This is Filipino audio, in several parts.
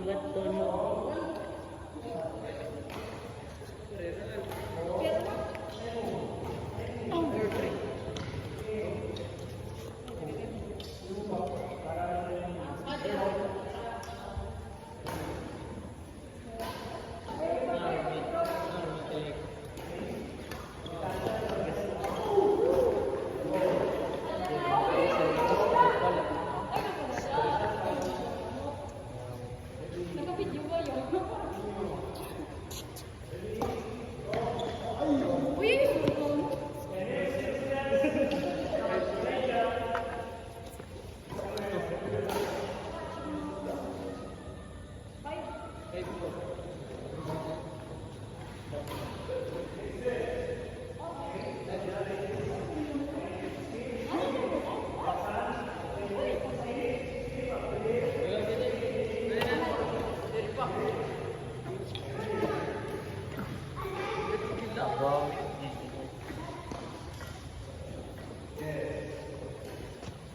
bato nyo.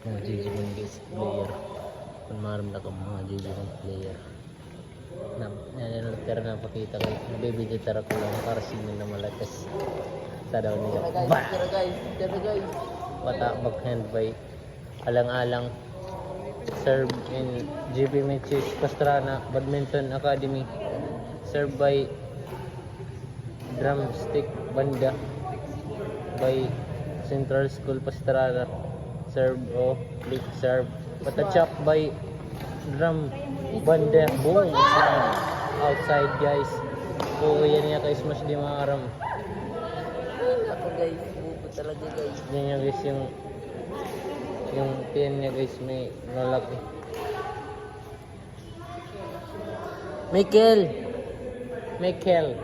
Mga GG1 guys player. Kung maram na kang mga GG1 player. Nananagtara na pakita ko. Nabibiditara ko lang para sino na malakas. Sa daw niya. Tara guys. Pata backhand by alang-alang. Serve in GB Matches Pastrana Badminton Academy. Serve by Drumstick Banda by Central School Pastrana. Serve o flick serve. Patachap by Drum Banda. Boom! Outside guys. Oo, yan niya kay Smash di maaram. Ako guys, bubo talaga guys. Yan niya guys yung pin niya guys may malaki. Michael! Michael!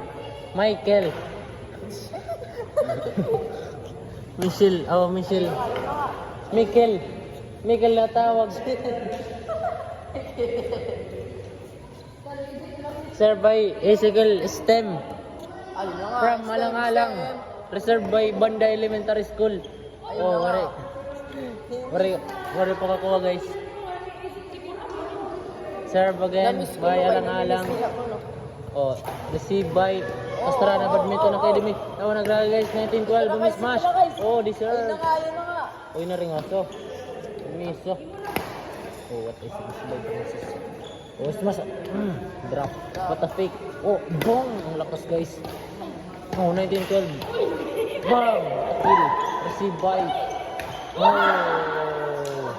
Michelle. Michael na tawag. Sir by Ezekiel STEM from Alang-Alang. Reserved by Banda Elementary School. Oh, wari pakakuha guys. Serve again by Alang-Alang. Oh, received by Pastrana Badminton Academy. Tawa nagraga guys, 1912 bumismash. Oh, deserve. Uy na ring aso. Miso. Oh, what is this by Francis? Oh, smash. Drop. What a fake. Oh, boom. Ang lakas guys. Oh, 1912. Bang! Kill. Received by. Oh.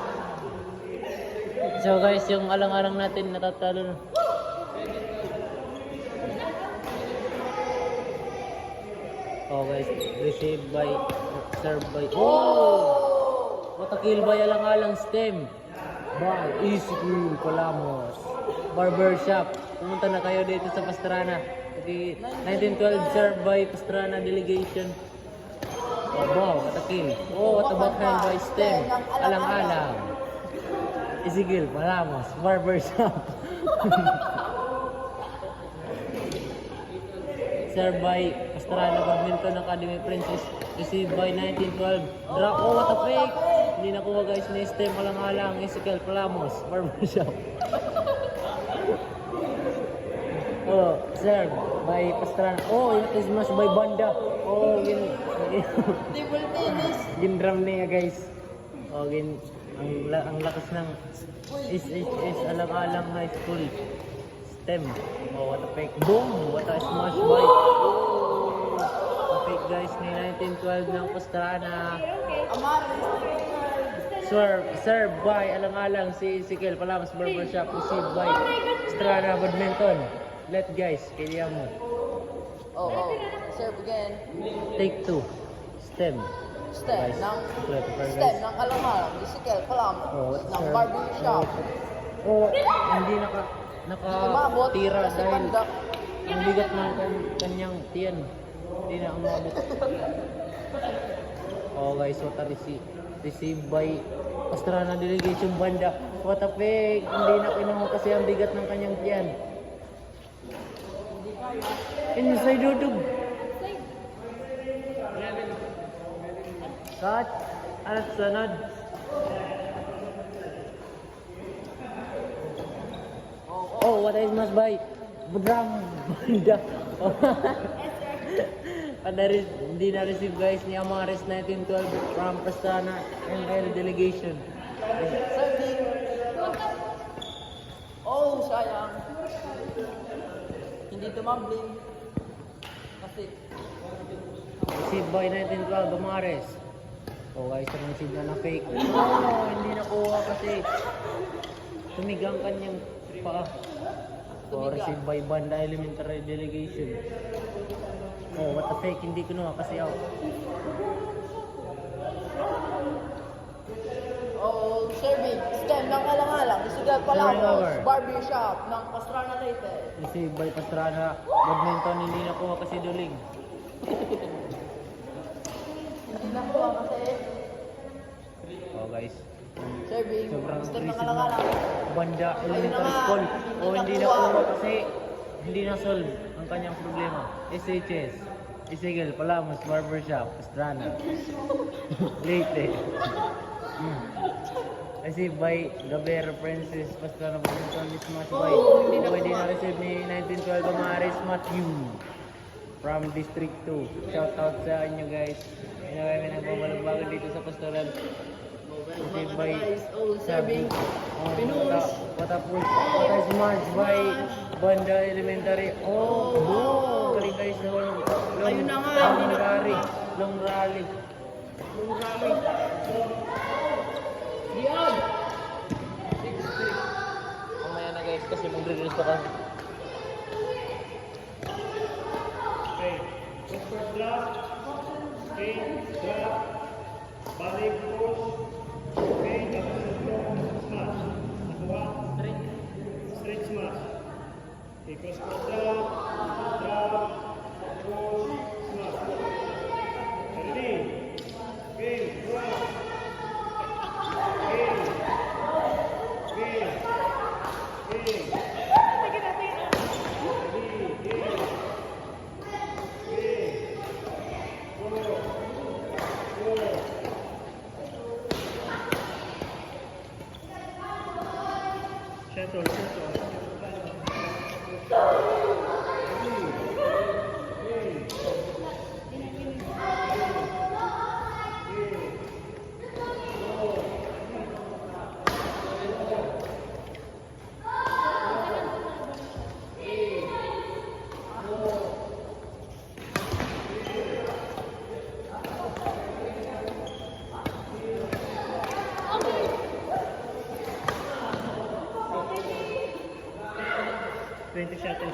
So guys, yung alang-alang natin natatalo na. Oh guys, received by, served by, oh! What a kill by alang-alang STEM. By Ezekiel Palamos. Barbershop. Pumunta na kayo dito sa Pastrana. 1912 served by Pastrana Delegation. Oh wow, what a kill. Oh, what a backhand by STEM. Alang-alang. Ezekiel Palamos. Barbershop. Served by Pastrana Badminton Academy Princess. Received by 1912. Drop. Oh, what a fake. Hindi nakuha guys ni STEM alang-alang. Ezekiel Palamos. Barbershop. Oh, served by Pastrana. Oh, yun is smash by Banda. Oh, yun. Table tennis. Gindram niya guys. Oh, ang lakas ng is alang-alang high school. STEM. Oh, what a fake. Boom! What a smash by. Oh, a fake guys ni 1912 ng Pastrana. Serve by alang-alang si Ezekiel Palamos Barbershop. Received by Pastrana Badminton. Let guys, kaya mo. Oh. Serve again. Take 2. STEM. Stem Guys, ng guys. alang-alang. Ezekiel Palamos. Oh, Ng serve. barbershop. Oh, hindi nakatira dahil ang bigat ng kanyang tiyan. Hindi na umabot. Oh guys, what a received by Pastrana Delegation Banda. What a fake. Hindi na kinuha kasi ang bigat ng kanyang tiyan. Inside YouTube. Cut. At sunod. Oh. Oh, what is smash by Drum Banda. Hindi na-receive guys ni Amaris 1912 from Pastrana ML delegation. Serving. Oh, sayang. Hindi tumambling. Kasi, Receive by 1912 Amaris. Oh guys, receive na na fake. Oh, hindi nakuha kasi tumigang kanyang paa. Oh, receive by Banda Elementary delegation. Oh, what the fake, hindi kinuha kasi out. oh, serving. Stem ng alang-alang. Isigal Serving over. Palamos. Barbershop ng Pastrana Leyte. Receive by Pastrana. Badminton hindi nakuha kasi duling. Hindi na po kasi Oh guys, serving. sobrang Stem ng aggressive na alang-alang. Banda Elementary na nga. School. Hindi Oh, hindi nakuha. nakuha kasi hindi na-solve ang kanyang problema. SHS, Isigel, Palamos, Barbershop, Pastrana. Leyte. Received by Gaber Princess Pastrana Badminton is match by hindi na-receive ni 1912 Amaris Matthew from District 2. Shout out sa inyo guys. Hindi na kami nagbabalagbagan dito sa pastoral. Received by Oh, serving. Pinus. Patapos. Patay March by Banda Elementary. Oh! Galing guys na walang Ayun na nga, long hindi na- rally. Long rally. Diyan. Mamaya na guys kasi magre-release pa kami. Okay. First drop. Okay. Drop. Balik push. Okay. Tapos smash. Nakuha. Straight smash. Okay. Cross drop. Drop. Push. Smash. Ready. Okay. Drop. Okay. Okay. Okay. Shuttle, shuttle. Twenty shuttles.